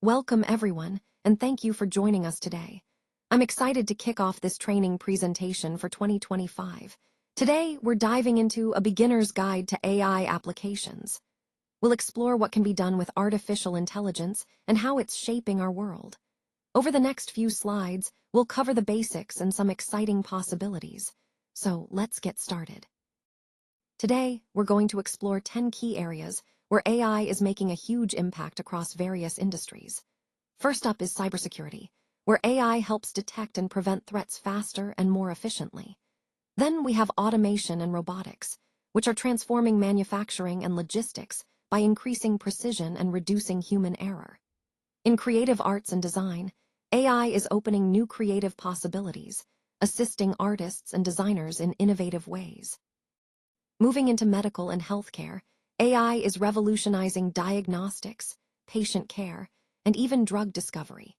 Welcome everyone, and thank you for joining us today. I'm excited to kick off this training presentation for 2025. Today, we're diving into a beginner's guide to AI applications. We'll explore what can be done with artificial intelligence and how it's shaping our world. Over the next few slides, we'll cover the basics and some exciting possibilities. So let's get started. Today, we're going to explore 10 key areas where AI is making a huge impact across various industries. First up is cybersecurity, where AI helps detect and prevent threats faster and more efficiently. Then we have automation and robotics, which are transforming manufacturing and logistics by increasing precision and reducing human error. In creative arts and design, AI is opening new creative possibilities, assisting artists and designers in innovative ways. Moving into medical and healthcare, AI is revolutionizing diagnostics, patient care, and even drug discovery.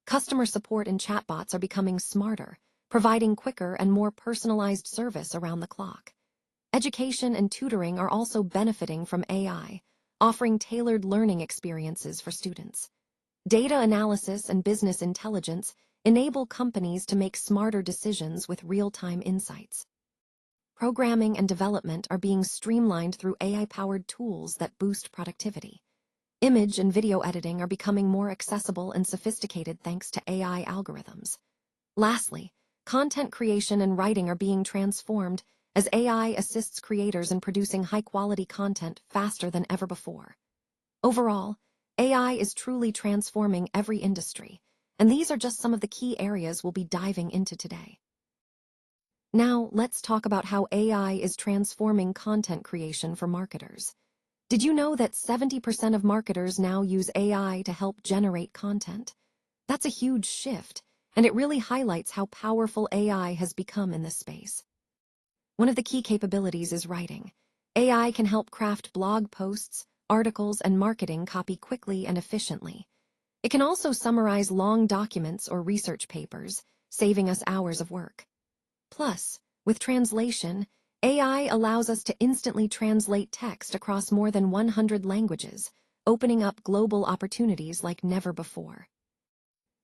Customer support and chatbots are becoming smarter, providing quicker and more personalized service around the clock. Education and tutoring are also benefiting from AI, offering tailored learning experiences for students. Data analysis and business intelligence enable companies to make smarter decisions with real-time insights. Programming and development are being streamlined through AI-powered tools that boost productivity. Image and video editing are becoming more accessible and sophisticated thanks to AI algorithms. Lastly, content creation and writing are being transformed as AI assists creators in producing high-quality content faster than ever before. Overall, AI is truly transforming every industry, and these are just some of the key areas we'll be diving into today. Now, let's talk about how AI is transforming content creation for marketers. Did you know that 70% of marketers now use AI to help generate content? That's a huge shift, and it really highlights how powerful AI has become in this space. One of the key capabilities is writing. AI can help craft blog posts, articles, and marketing copy quickly and efficiently. It can also summarize long documents or research papers, saving us hours of work. Plus, with translation, AI allows us to instantly translate text across more than 100 languages, opening up global opportunities like never before.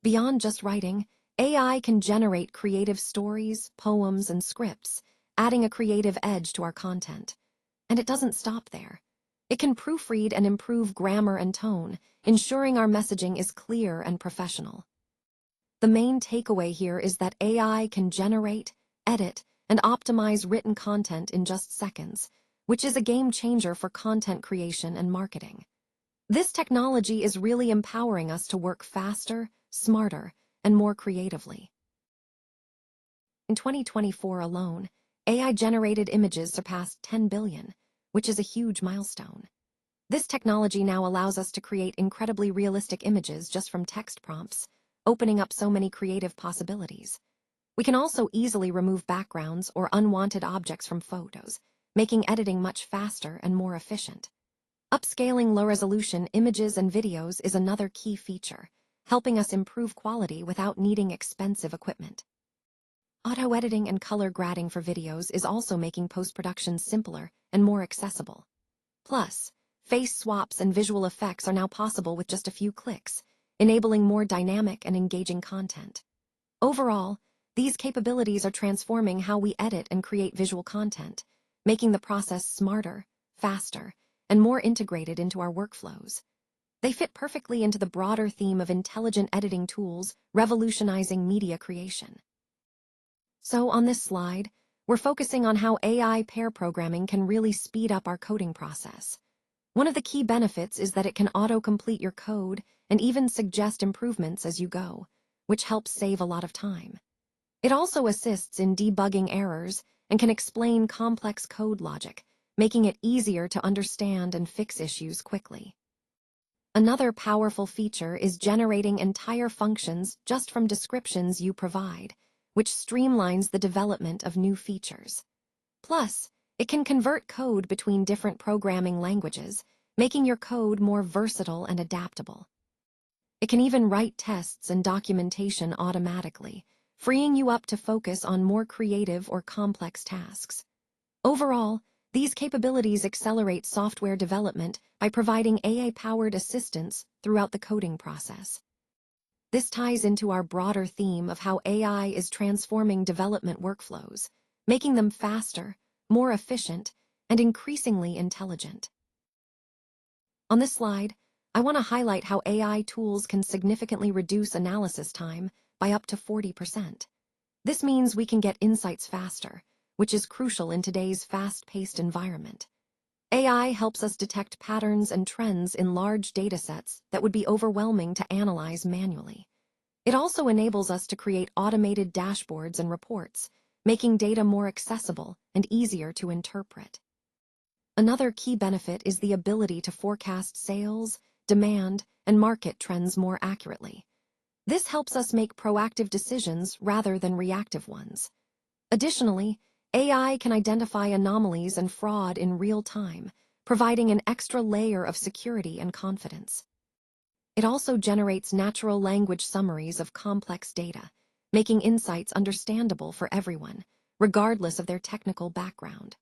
Beyond just writing, AI can generate creative stories, poems, and scripts, adding a creative edge to our content. And it doesn't stop there. It can proofread and improve grammar and tone, ensuring our messaging is clear and professional. The main takeaway here is that AI can generate, edit, and optimize written content in just seconds, which is a game changer for content creation and marketing. This technology is really empowering us to work faster, smarter, and more creatively. In 2024 alone, AI-generated images surpassed 10 billion, which is a huge milestone. This technology now allows us to create incredibly realistic images just from text prompts, opening up so many creative possibilities. We can also easily remove backgrounds or unwanted objects from photos, making editing much faster and more efficient. Upscaling low-resolution images and videos is another key feature, helping us improve quality without needing expensive equipment. Auto-editing and color grading for videos is also making post-production simpler and more accessible. Plus, face swaps and visual effects are now possible with just a few clicks, enabling more dynamic and engaging content. Overall, these capabilities are transforming how we edit and create visual content, making the process smarter, faster, and more integrated into our workflows. They fit perfectly into the broader theme of intelligent editing tools revolutionizing media creation. So on this slide, we're focusing on how AI pair programming can really speed up our coding process. One of the key benefits is that it can auto-complete your code and even suggest improvements as you go, which helps save a lot of time. It also assists in debugging errors and can explain complex code logic, making it easier to understand and fix issues quickly. Another powerful feature is generating entire functions just from descriptions you provide, which streamlines the development of new features. Plus, it can convert code between different programming languages, making your code more versatile and adaptable. It can even write tests and documentation automatically, freeing you up to focus on more creative or complex tasks. Overall, These capabilities accelerate software development by providing AI-powered assistance throughout the coding process. This ties into our broader theme of how AI is transforming development workflows, making them faster, more efficient, and increasingly intelligent. On this slide, I want to highlight how AI tools can significantly reduce analysis time by up to 40%. This means we can get insights faster, which is crucial in today's fast-paced environment. AI helps us detect patterns and trends in large datasets that would be overwhelming to analyze manually. It also enables us to create automated dashboards and reports, making data more accessible and easier to interpret. Another key benefit is the ability to forecast sales, demand, and market trends more accurately. This helps us make proactive decisions rather than reactive ones. Additionally, AI can identify anomalies and fraud in real time, providing an extra layer of security and confidence. It also generates natural language summaries of complex data, making insights understandable for everyone, regardless of their technical background.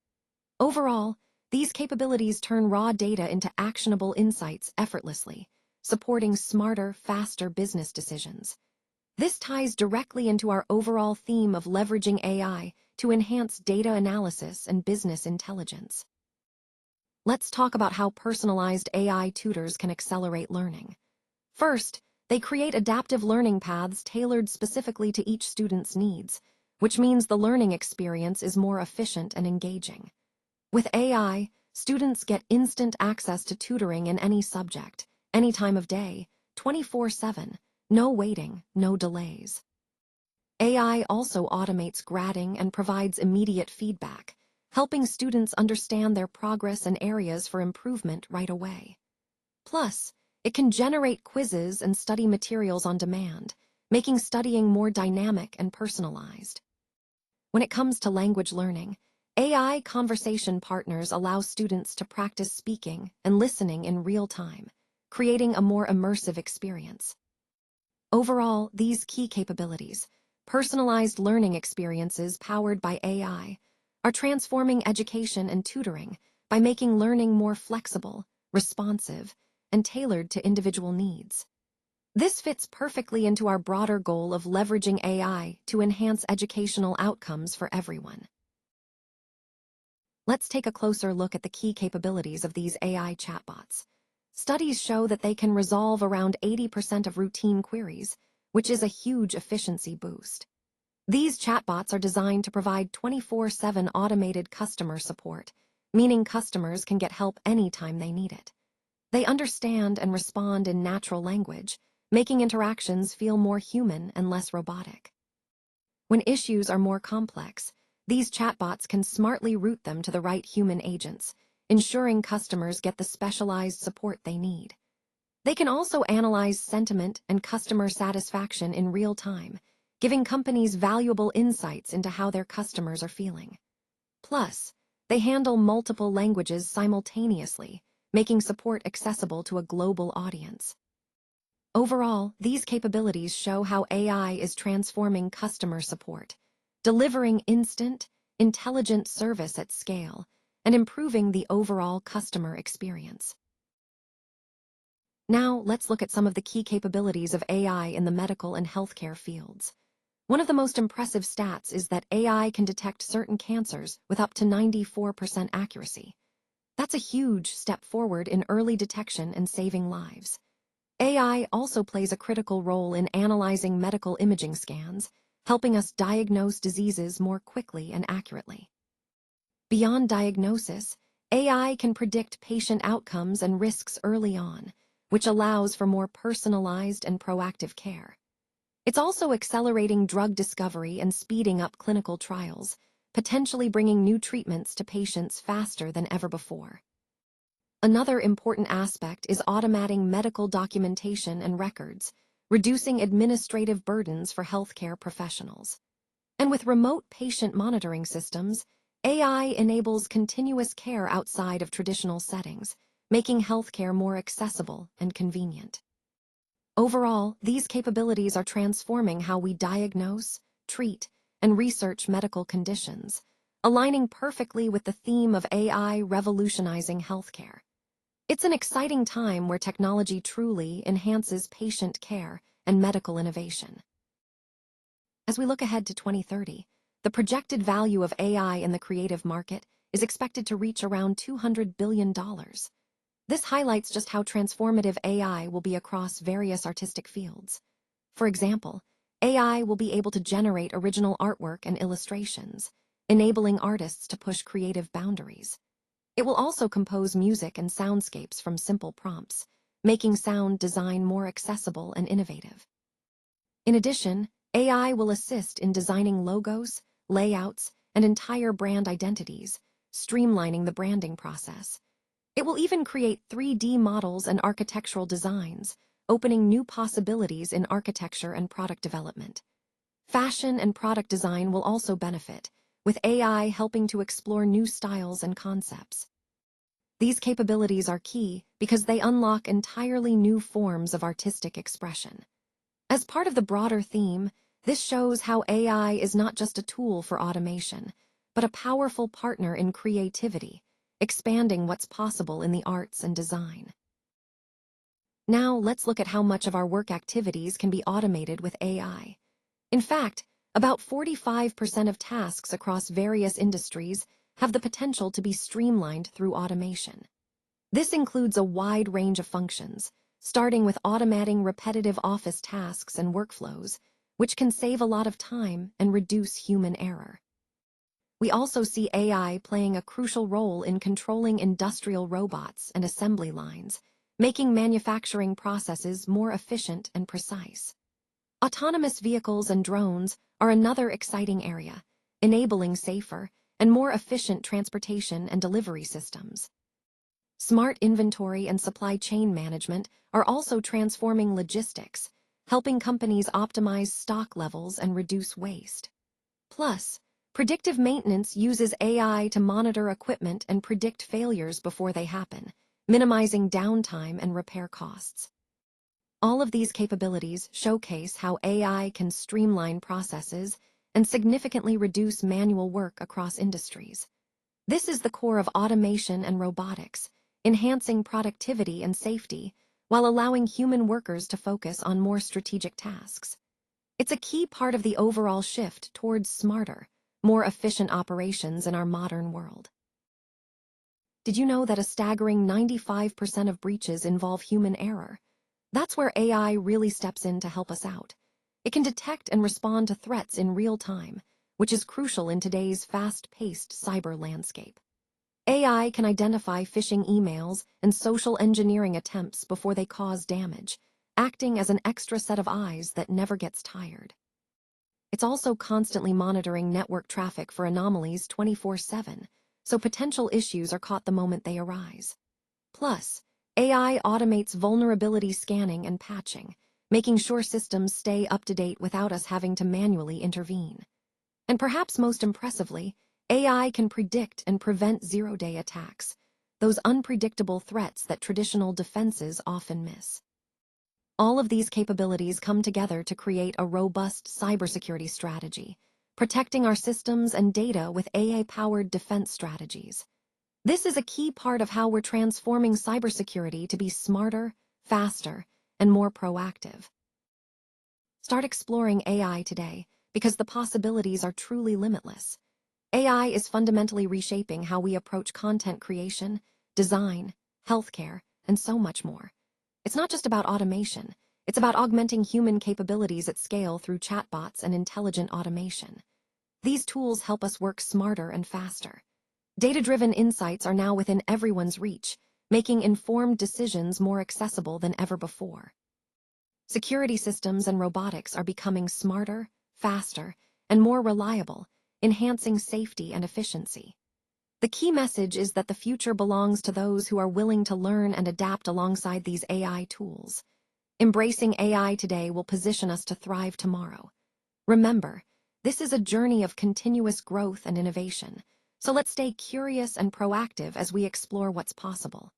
Overall, these capabilities turn raw data into actionable insights effortlessly, supporting smarter, faster business decisions. This ties directly into our overall theme of leveraging AI to enhance data analysis and business intelligence. Let's talk about how personalized AI tutors can accelerate learning. First, they create adaptive learning paths tailored specifically to each student's needs, which means the learning experience is more efficient and engaging. With AI, students get instant access to tutoring in any subject, any time of day, 24/7, no waiting, no delays. AI also automates grading and provides immediate feedback, helping students understand their progress and areas for improvement right away. Plus, it can generate quizzes and study materials on demand, making studying more dynamic and personalized. When it comes to language learning, AI conversation partners allow students to practice speaking and listening in real time, creating a more immersive experience. Overall, these key capabilities, personalized learning experiences powered by AI, are transforming education and tutoring by making learning more flexible, responsive, and tailored to individual needs. This fits perfectly into our broader goal of leveraging AI to enhance educational outcomes for everyone. Let's take a closer look at the key capabilities of these AI chatbots. Studies show that they can resolve around 80% of routine queries, which is a huge efficiency boost. These chatbots are designed to provide 24/7 automated customer support, meaning customers can get help anytime they need it. They understand and respond in natural language, making interactions feel more human and less robotic. When issues are more complex, these chatbots can smartly route them to the right human agents, ensuring customers get the specialized support they need. They can also analyze sentiment and customer satisfaction in real time, giving companies valuable insights into how their customers are feeling. Plus, they handle multiple languages simultaneously, making support accessible to a global audience. Overall, these capabilities show how AI is transforming customer support, delivering instant, intelligent service at scale, and improving the overall customer experience. Now, let's look at some of the key capabilities of AI in the medical and healthcare fields. One of the most impressive stats is that AI can detect certain cancers with up to 94% accuracy. That's a huge step forward in early detection and saving lives. AI also plays a critical role in analyzing medical imaging scans, helping us diagnose diseases more quickly and accurately. Beyond diagnosis, AI can predict patient outcomes and risks early on, which allows for more personalized and proactive care. It's also accelerating drug discovery and speeding up clinical trials, potentially bringing new treatments to patients faster than ever before. Another important aspect is automating medical documentation and records, reducing administrative burdens for healthcare professionals. And with remote patient monitoring systems, AI enables continuous care outside of traditional settings, making healthcare more accessible and convenient. Overall, these capabilities are transforming how we diagnose, treat, and research medical conditions, aligning perfectly with the theme of AI revolutionizing healthcare. It's an exciting time where technology truly enhances patient care and medical innovation. As we look ahead to 2030, the projected value of AI in the creative market is expected to reach around $200 billion. This highlights just how transformative AI will be across various artistic fields. For example, AI will be able to generate original artwork and illustrations, enabling artists to push creative boundaries. It will also compose music and soundscapes from simple prompts, making sound design more accessible and innovative. In addition, AI will assist in designing logos, layouts, and entire brand identities, streamlining the branding process. It will even create 3D models and architectural designs, opening new possibilities in architecture and product development. Fashion and product design will also benefit, with AI helping to explore new styles and concepts. These capabilities are key because they unlock entirely new forms of artistic expression. As part of the broader theme, this shows how AI is not just a tool for automation, but a powerful partner in creativity, expanding what's possible in the arts and design. Now, let's look at how much of our work activities can be automated with AI. In fact, about 45% of tasks across various industries have the potential to be streamlined through automation. This includes a wide range of functions, starting with automating repetitive office tasks and workflows, which can save a lot of time and reduce human error. We also see AI playing a crucial role in controlling industrial robots and assembly lines, making manufacturing processes more efficient and precise. Autonomous vehicles and drones are another exciting area, enabling safer and more efficient transportation and delivery systems. Smart inventory and supply chain management are also transforming logistics, helping companies optimize stock levels and reduce waste. Plus, predictive maintenance uses AI to monitor equipment and predict failures before they happen, minimizing downtime and repair costs. All of these capabilities showcase how AI can streamline processes and significantly reduce manual work across industries. This is the core of automation and robotics, enhancing productivity and safety while allowing human workers to focus on more strategic tasks. It's a key part of the overall shift towards smarter, more efficient operations in our modern world. Did you know that a staggering 95% of breaches involve human error? That's where AI really steps in to help us out. It can detect and respond to threats in real time, which is crucial in today's fast-paced cyber landscape. AI can identify phishing emails and social engineering attempts before they cause damage, acting as an extra set of eyes that never gets tired. It's also constantly monitoring network traffic for anomalies 24/7, so potential issues are caught the moment they arise. Plus, AI automates vulnerability scanning and patching, making sure systems stay up to date without us having to manually intervene. And perhaps most impressively, AI can predict and prevent zero-day attacks, those unpredictable threats that traditional defenses often miss. All of these capabilities come together to create a robust cybersecurity strategy, protecting our systems and data with AI-powered defense strategies. This is a key part of how we're transforming cybersecurity to be smarter, faster, and more proactive. Start exploring AI today, because the possibilities are truly limitless. AI is fundamentally reshaping how we approach content creation, design, healthcare, and so much more. It's not just about automation, it's about augmenting human capabilities at scale through chatbots and intelligent automation. These tools help us work smarter and faster. Data-driven insights are now within everyone's reach, making informed decisions more accessible than ever before. Security systems and robotics are becoming smarter, faster, and more reliable, enhancing safety and efficiency. The key message is that the future belongs to those who are willing to learn and adapt alongside these AI tools. Embracing AI today will position us to thrive tomorrow. Remember, this is a journey of continuous growth and innovation, so let's stay curious and proactive as we explore what's possible.